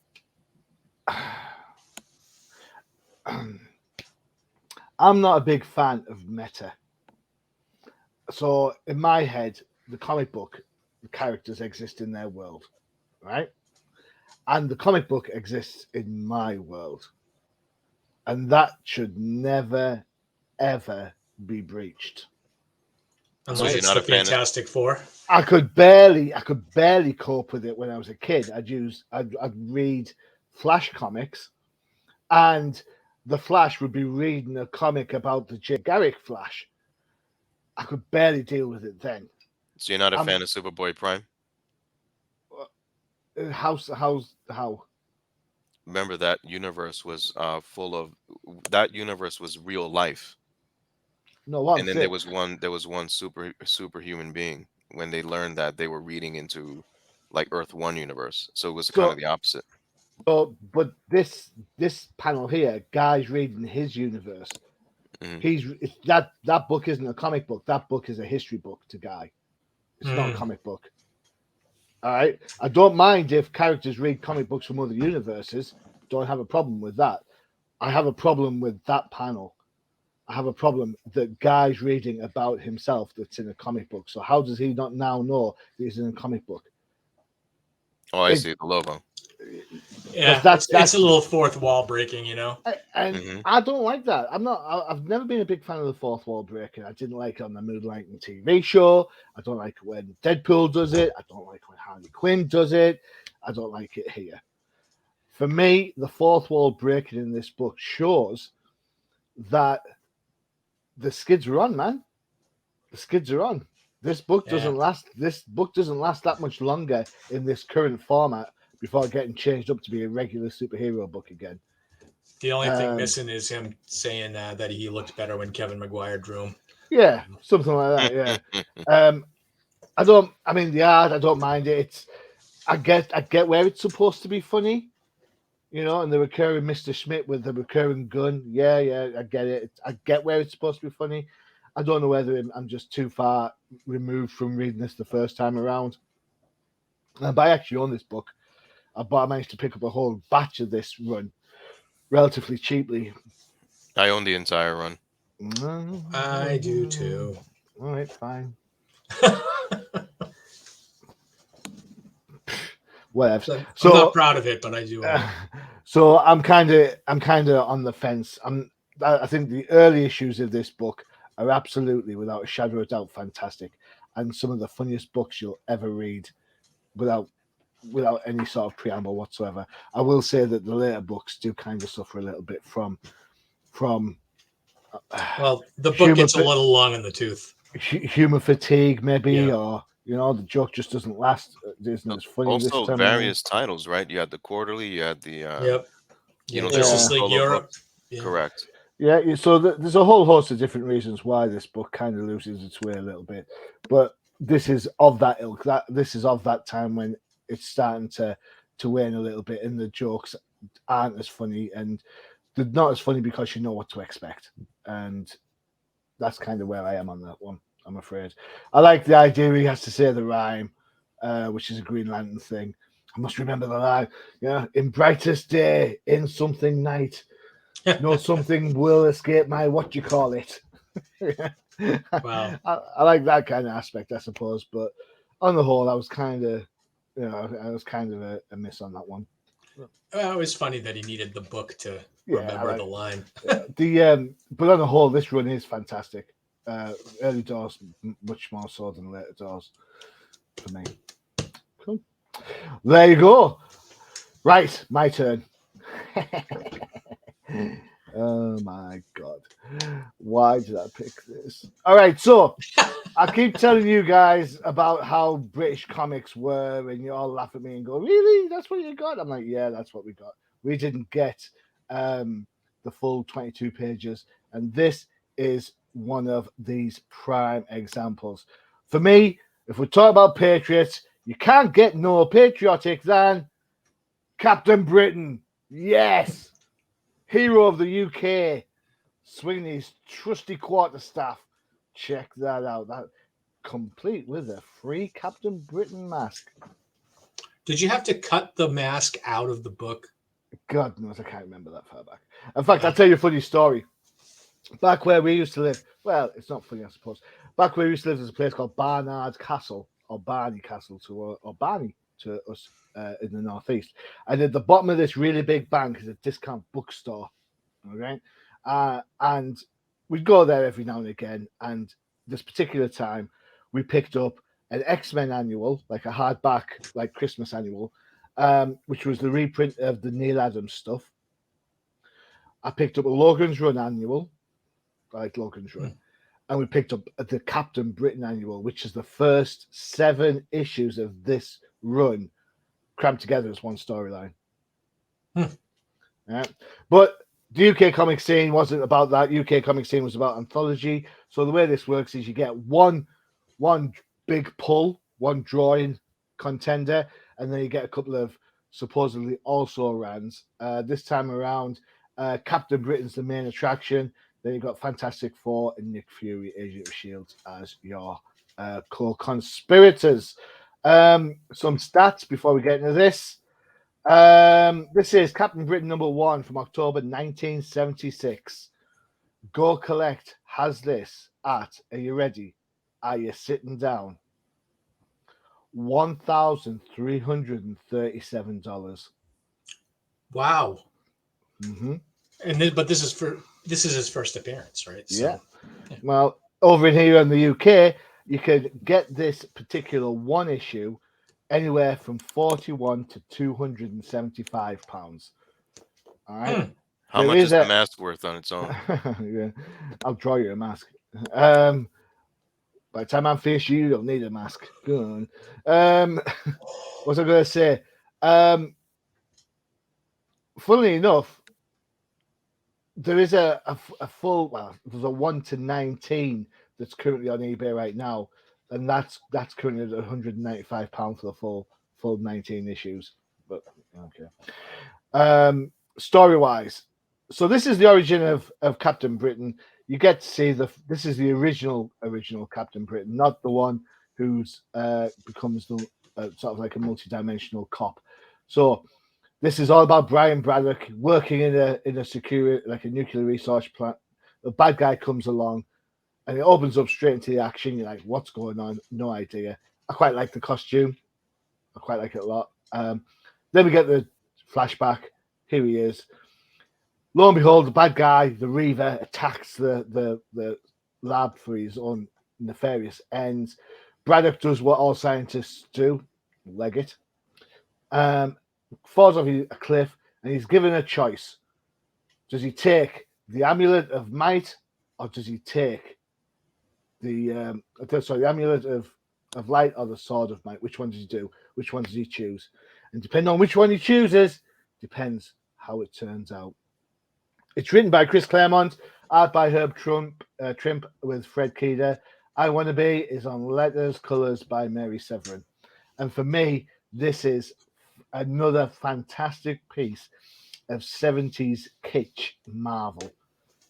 not a big fan of meta. So in my head, the comic book, the characters exist in their world, right? And the comic book exists in my world. And that should never, ever be breached. Unless it's the Fantastic Four. I could barely cope with it when I was a kid. I'd read Flash comics, and the Flash would be reading a comic about the Jay Garrick Flash. I could barely deal with it then. So you're not a fan of Superboy Prime? How? Remember that universe was full of that universe was real life. No, and then there was one superhuman being when they learned that they were reading into like Earth 1 universe. So it was kind of the opposite. But this panel here, Guy's reading his universe. That book isn't a comic book. That book is a history book to Guy. It's not a comic book. All right. I don't mind if characters read comic books from other universes. Don't have a problem with that. I have a problem with that panel. I have a problem that Guy's reading about himself that's in a comic book. So how does he not now know that he's in a comic book? Oh, I see the logo. Yeah, that's a little fourth wall breaking, you know. And I don't like that. I've never been a big fan of the fourth wall breaking. I didn't like it on the Moonlighting TV show. I don't like it when Deadpool does it. I don't like when Harley Quinn does it. I don't like it here. For me, the fourth wall breaking in this book shows that the skids are on, man. The skids are on. This book doesn't last. This book doesn't last that much longer in this current format before getting changed up to be a regular superhero book again. The only thing missing is him saying that he looked better when Kevin Maguire drew him. Yeah, something like that. Yeah. I don't mind it. I get where it's supposed to be funny, you know, and the recurring Mr. Schmidt with the recurring gun. Yeah, I get it. I get where it's supposed to be funny. I don't know whether I'm just too far removed from reading this the first time around. But I actually own this book. I managed to pick up a whole batch of this run relatively cheaply. I own the entire run. I do too. All right, fine. Whatever. So I'm not proud of it, but I do. So I'm kind of on the fence. I think the early issues of this book are absolutely, without a shadow of doubt, fantastic, and some of the funniest books you'll ever read, without any sort of preamble whatsoever. I will say that the later books do kind of suffer a little bit from. Well, the book gets a little long in the tooth. Humor fatigue, maybe, or the joke just doesn't last. Isn't as funny. Also, this time various titles, right? You had the quarterly, you had the Justice League Europe. Yeah. Correct. Yeah, so there's a whole host of different reasons why this book kind of loses its way a little bit, but this is of that ilk. This is of that time when it's starting to wane a little bit, and the jokes aren't as funny, and they're not as funny because you know what to expect, and that's kind of where I am on that one. I'm afraid. I like the idea he has to say the rhyme, which is a Green Lantern thing. I must remember the line. Yeah, in brightest day, in something night. No, something will escape my what you call it. Wow. I like that kind of aspect, I suppose. But on the whole, I was kind of, a miss on that one. Well, it was funny that he needed the book to remember the line. But on the whole, this run is fantastic. Early doors, much more so than later doors for me. Cool. There you go. Right, my turn. Oh my god, why did I pick this? All right, so I keep telling you guys about how British comics were, and you all laugh at me and go, really, that's what you got? I'm like, yeah, that's what we got. We didn't get the full 22 pages, and this is one of these prime examples. For me, if we talk about Patriots, You can't get no patriotic than Captain Britain. Yes, hero of the UK, swinging his trusty quarterstaff. Check that out. That complete with a free Captain Britain mask. Did you have to cut the mask out of the book? God knows, I can't remember that far back. In fact, I'll tell you a funny story. Back where we used to live, well, it's not funny, I suppose. Back where we used to live, there's a place called Barnard Castle, or Barney Castle, or Barney to us in the northeast. And at the bottom of this really big bank is a discount bookstore. Okay, and we'd go there every now and again. And this particular time, we picked up an X-Men annual, like a hardback, like Christmas annual, which was the reprint of the Neil Adams stuff. I picked up a Logan's Run annual, like Logan's Run, and we picked up the Captain Britain annual, which is the first 7 issues of this run crammed together as one storyline. Yeah. But the UK comic scene wasn't about that. UK comic scene was about anthology. So the way this works is you get one big pull, one drawing contender, and then you get a couple of supposedly also runs. This time around, Captain Britain's the main attraction. Then you've got Fantastic Four and Nick Fury, Agent of S.H.I.E.L.D. as your co-conspirators. Some stats before we get into this. This is Captain Britain #1 from October 1976. Go Collect has this at, are you ready? Are you sitting down? $1,337. Wow. Mm-hmm. And but this is his first appearance, right? So, yeah. Well, over in here in the UK, you could get this particular one issue anywhere from £41 to £275. All right. How much is the mask worth on its own? Yeah. I'll draw you a mask. By the time I'm finished, you don't need a mask. Go on. What was I going to say? Funnily enough, there is a full, well, there's a 1 to 19 that's currently on eBay right now, and that's currently at £195 for the full 19 issues. But okay. Story wise, so this is the origin of Captain Britain. You get to see this is the original Captain Britain, not the one who's becomes the sort of like a multi-dimensional cop. So this is all about Brian Braddock working in a secure, like a nuclear resource plant. The bad guy comes along, and it opens up straight into the action. You're like, what's going on? No idea. I quite like the costume. I quite like it a lot. Then we get the flashback. Here he is. Lo and behold, the bad guy, the Reaver, attacks the lab for his own nefarious ends. Braddock does what all scientists do, leg it. Falls off a cliff, and he's given a choice. Does he take the Amulet of Might, or does he take the Amulet of Light or the Sword of Might? Which one does he do? Which one does he choose? And depending on which one he chooses, depends how it turns out. It's written by Chris Claremont, art by Herb Trimp with Fred Keder. I Wanna Be is on letters, colours by Mary Severin. And for me, this is another fantastic piece of 70s kitsch Marvel.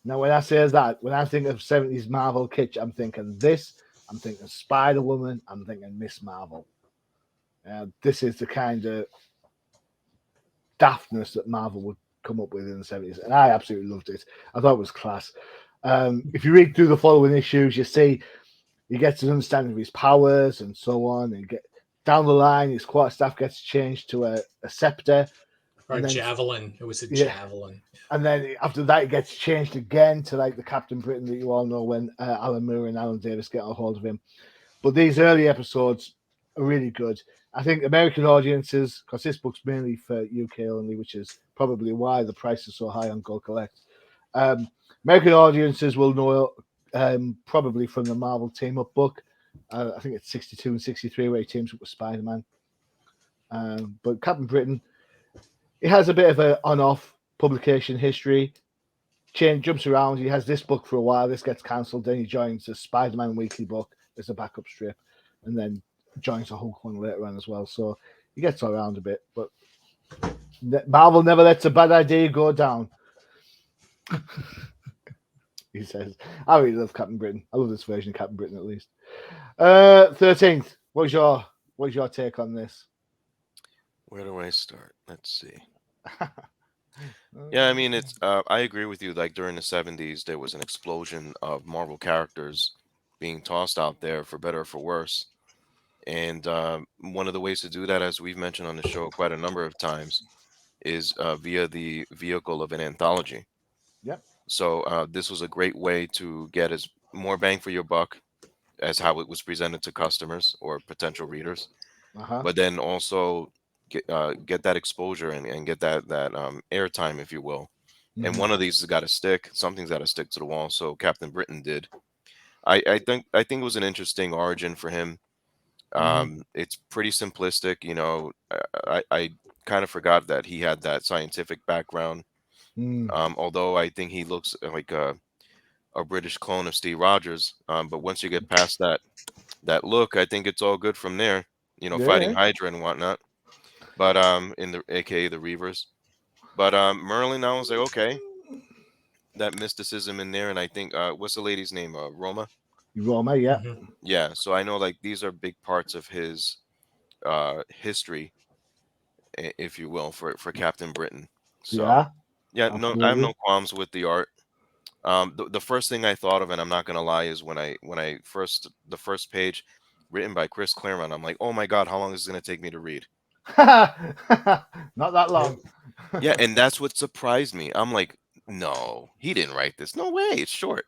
Now, when I say that, when I think of 70s Marvel kitsch, I'm thinking this, I'm thinking Spider-Woman, I'm thinking Miss Marvel. This is the kind of daftness that Marvel would come up with in the 70s, and I absolutely loved it. I thought it was class. If you read through the following issues, you see he gets an understanding of his powers and so on, and get down the line, his quarterstaff gets changed to a scepter. Or a javelin. It was a javelin. And then after that, it gets changed again to like the Captain Britain that you all know when Alan Moore and Alan Davis get a hold of him. But these early episodes are really good. I think American audiences, because this book's mainly for UK only, which is probably why the price is so high on Go Collect. American audiences will know probably from the Marvel Team Up book. I think it's 62 and 63 where he teams up with Spider-Man. But Captain Britain, it has a bit of an on-off publication history. Jumps around. He has this book for a while. This gets cancelled. Then he joins the Spider-Man weekly book as a backup strip. And then joins the Hulk one later on as well. So he gets around a bit, but Marvel never lets a bad idea go down. He says, I really love Captain Britain. I love this version of Captain Britain at least. 13th. What's your take on this? Where do I start? Let's see. Yeah, I mean, it's. I agree with you. Like during the '70s, there was an explosion of Marvel characters being tossed out there for better or for worse. And one of the ways to do that, as we've mentioned on the show quite a number of times, is via the vehicle of an anthology. Yep. So this was a great way to get as more bang for your buck as how it was presented to customers or potential readers, but then also get that exposure and get that airtime, if you will. And one of these has got to stick. Something's got to stick to the wall. So Captain Britain did. I think it was an interesting origin for him. It's pretty simplistic, you know. I kind of forgot that he had that scientific background. Although I think he looks like a British clone of Steve Rogers. But once you get past that look, I think it's all good from there. You know, fighting Hydra and whatnot. But in the AKA the Reavers. But Merlin, I was like, okay, that mysticism in there, and I think what's the lady's name? Roma. Roma, yeah. Yeah. So I know like these are big parts of his history, if you will, for Captain Britain. So yeah, no, I have no qualms with the art. The first thing I thought of, and I'm not gonna lie, is when I first the first page written by Chris Claremont, I'm like, oh my god, how long is this gonna take me to read? Not that long. Yeah, and that's what surprised me. I'm like, no, he didn't write this. No way, it's short.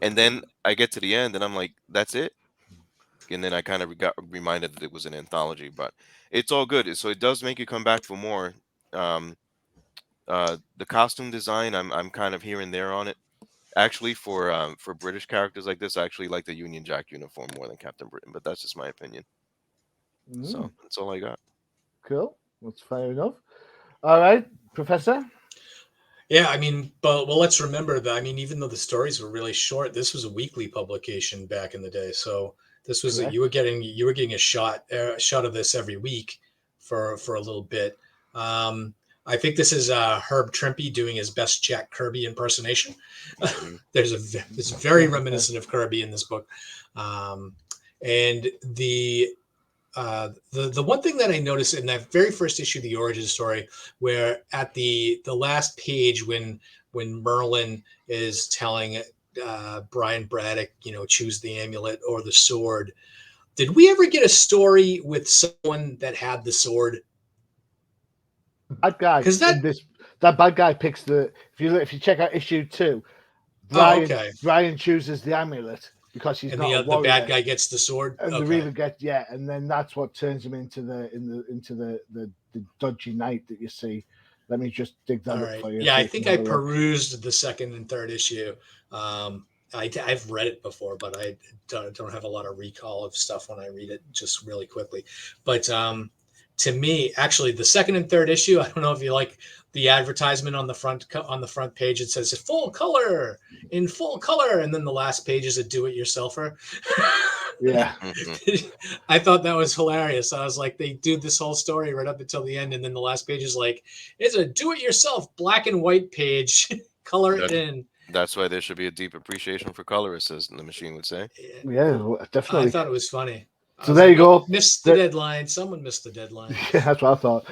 And then I get to the end, and I'm like, that's it. And then I kind of got reminded that it was an anthology, but it's all good. So it does make you come back for more. Um, the costume design, I'm kind of here and there on it. Actually, for British characters like this, I actually like the Union Jack uniform more than Captain Britain, but that's just my opinion. So that's all I got. Cool. That's fair enough. All right, Professor. Yeah, I mean, but well, let's remember that. I mean, even though the stories were really short, this was a weekly publication back in the day. So this was you were getting a shot of this every week for a little bit. I think this is Herb Trimpe doing his best Jack Kirby impersonation. It's very reminiscent of Kirby in this book, and the one thing that I noticed in that very first issue, the origin story, where at the last page when Merlin is telling Brian Braddock, you know, choose the amulet or the sword. Did we ever get a story with someone that had the sword? Bad guy. Because that bad guy picks the. If you check out issue 2, Brian chooses the amulet because he's not a warrior. The bad guy gets the sword, and the Reaver gets and then that's what turns him into the dodgy knight that you see. Let me just dig that up for you. Yeah, I think I perused the second and third issue. I've read it before, but I don't have a lot of recall of stuff when I read it just really quickly. But to me, actually, the second and third issue, I don't know if you like the advertisement on the front page. It says in full color, and then the last page is a do-it-yourselfer. Yeah, I thought that was hilarious. I was like, they do this whole story right up until the end, and then the last page is like, it's a do-it-yourself black and white page, color it in. That's why there should be a deep appreciation for colorists, as the machine would say. Yeah, definitely. I thought it was funny. So there you go. Missed the deadline. Someone missed the deadline. Yeah, that's what I thought.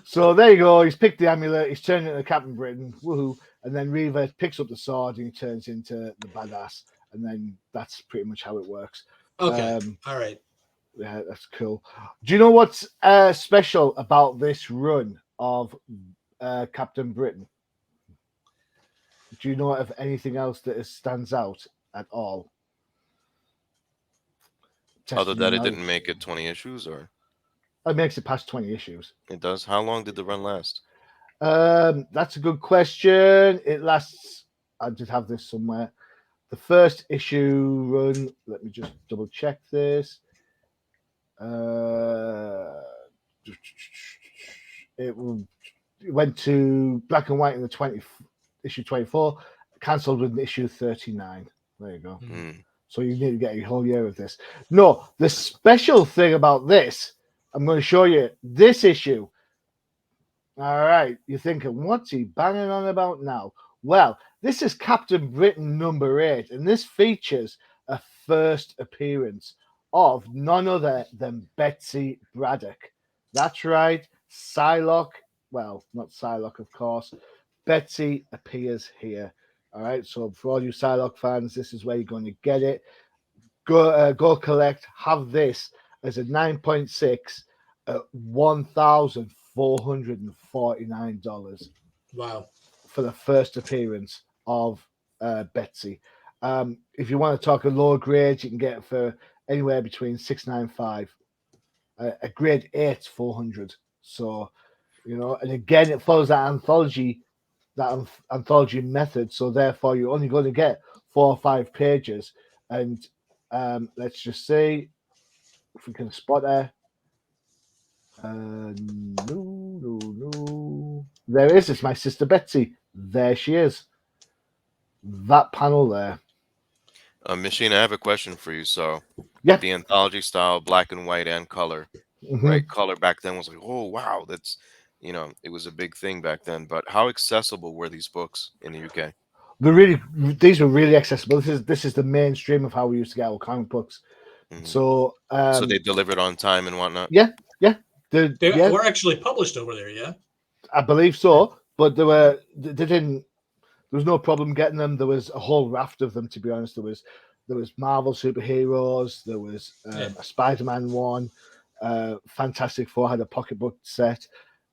So there you go. He's picked the amulet. He's turned into Captain Britain. Woohoo! And then Reaver picks up the sword and he turns into the badass. And then that's pretty much how it works. Okay. All right. Yeah, that's cool. Do you know what's special about this run of Captain Britain? Do you know of anything else that stands out at all? Other than it didn't make it 20 issues, or it makes it past 20 issues. It does. How long did the run last? That's a good question. It lasts. I did have this somewhere. The first issue run. Let me just double check this. It went to black and white in issue 24. Cancelled with issue 39. There you go. So you need to get a whole year of this. No, the special thing about this, I'm going to show you this issue. All right, you're thinking, what's he banging on about now? Well, this is Captain Britain #8, and this features a first appearance of none other than Betsy Braddock. That's right, Psylocke. Well, not Psylocke, of course. Betsy appears here. All right, so for all you Psylocke fans, this is where you're going to get it. Go collect. Have this as a 9.6 at $1,449 Wow. for the first appearance of Betsy. If you want to talk a lower grade, you can get it for anywhere between 695. A grade 8's 400. So, and again, it follows that anthology method. So therefore, you're only going to get 4 or 5 pages. And let's just see if we can spot her. No. There it is. It's my sister Betsy. There she is. That panel there. Machine, I have a question for you. So, Yeah. the anthology style, black and white and color, right? Color back then was like, oh wow, that's it was a big thing back then. But how accessible were these books in the UK? These were really accessible. This is the mainstream of how we used to get our comic books. So they delivered on time and whatnot. Yeah. They were actually published over there, yeah. I believe so, but they didn't. There was no problem getting them. There was a whole raft of them, to be honest. There was Marvel superheroes. There was a Spider-Man one. Fantastic Four had a pocketbook set.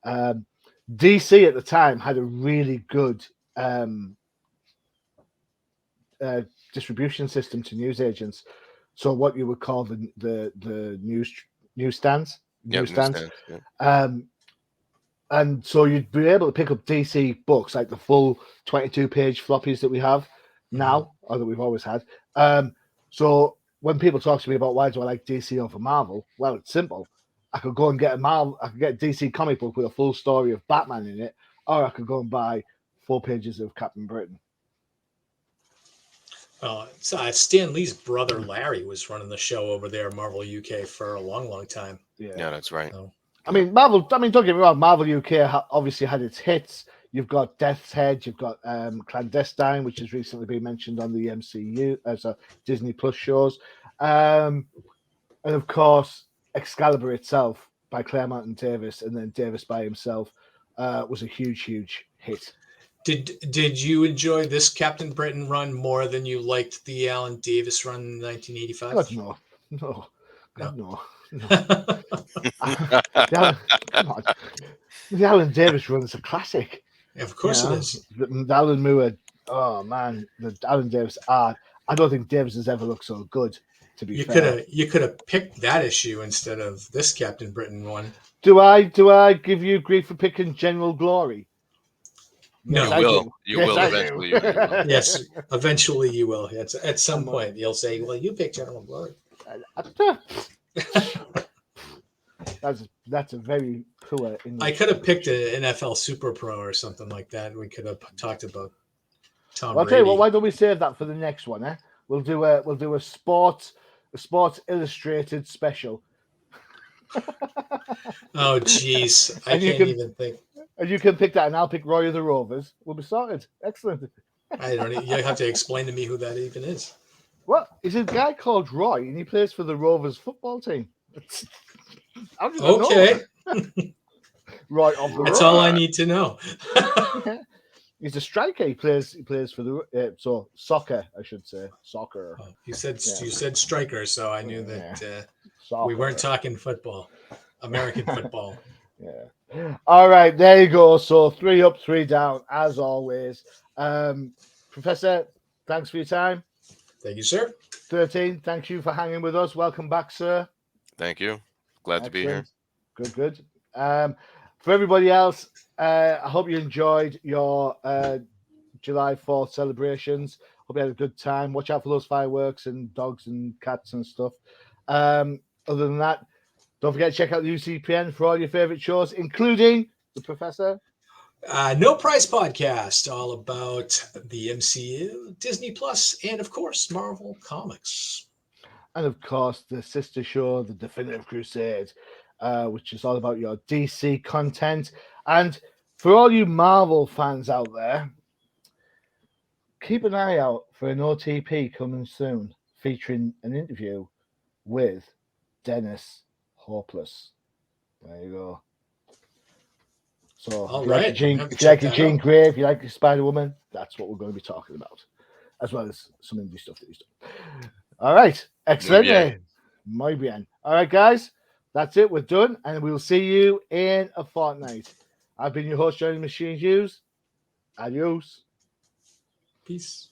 DC at the time had a really good distribution system to newsagents. So what you would call the newsstands. Yeah. And so you'd be able to pick up DC books, like the full 22-page floppies that we have now, or that we've always had. So when people talk to me about why do I like DC over Marvel, well, it's simple. I could go and get a DC comic book with a full story of Batman in it, or I could go and buy 4 pages of Captain Britain. Stan Lee's brother Larry was running the show over there, Marvel UK, for a long, long time. Yeah, that's right. So, don't get me wrong, Marvel UK obviously had its hits. You've got Death's Head, you've got Clandestine, which has recently been mentioned on the MCU as a Disney Plus shows. And of course, Excalibur itself by Claremont and Davis, and then Davis by himself, was a huge, huge hit. Did you enjoy this Captain Britain run more than you liked the Alan Davis run in 1985? God, no. Come on. The Alan Davis run is a classic. Yeah, of course it is. The Alan Moore, oh man, the Alan Davis art. I don't think Davis has ever looked so good. To be fair, you could have picked that issue instead of this Captain Britain one. Do I give you grief for picking General Glory? No, you will eventually. Yes, eventually you will. At some point, you'll say, "Well, you picked General Glory." That's a very poor English. I could have picked an NFL Super Pro or something like that. We could have talked about Tom Brady. I'll tell you what. Why don't we save that for the next one? We'll do a sports illustrated special. Oh, jeez, I can't even think. And you can pick that, and I'll pick Roy of the Rovers. We'll be sorted. Excellent. I don't. You have to explain to me who that even is. What? He's a guy called Roy, and he plays for the Rovers football team. Okay. Roy of the That's all I need to know. He's a striker. He plays for the soccer, I should say, soccer. Oh, you said striker, so I knew that we weren't talking football, American football. Yeah. All right, there you go. So 3 up, 3 down, as always. Professor, thanks for your time. Thank you, sir. 13, thank you for hanging with us. Welcome back, sir. Thank you. Glad to be here. Good. For everybody else, I hope you enjoyed your July 4th celebrations. Hope you had a good time. Watch out for those fireworks and dogs and cats and stuff. Other than that, don't forget to check out the UCPN for all your favorite shows, including The Professor. No Price Podcast, all about the MCU, Disney Plus, and of course, Marvel Comics. And of course, the sister show, The Definitive Crusade, which is all about your DC content. And for all you Marvel fans out there, keep an eye out for an OTP coming soon, featuring an interview with Dennis Hopeless. There you go. So All if you like right, a Jean, have to if you like check a that Jean out. Grey, if you like a Spider Woman, that's what we're going to be talking about, as well as some indie stuff that he's done. All right, excellent. bien. Muy bien. All right, guys, that's it. We're done, and we will see you in a fortnight. I've been your host, Johnny Machine Hughes. Adios. Peace.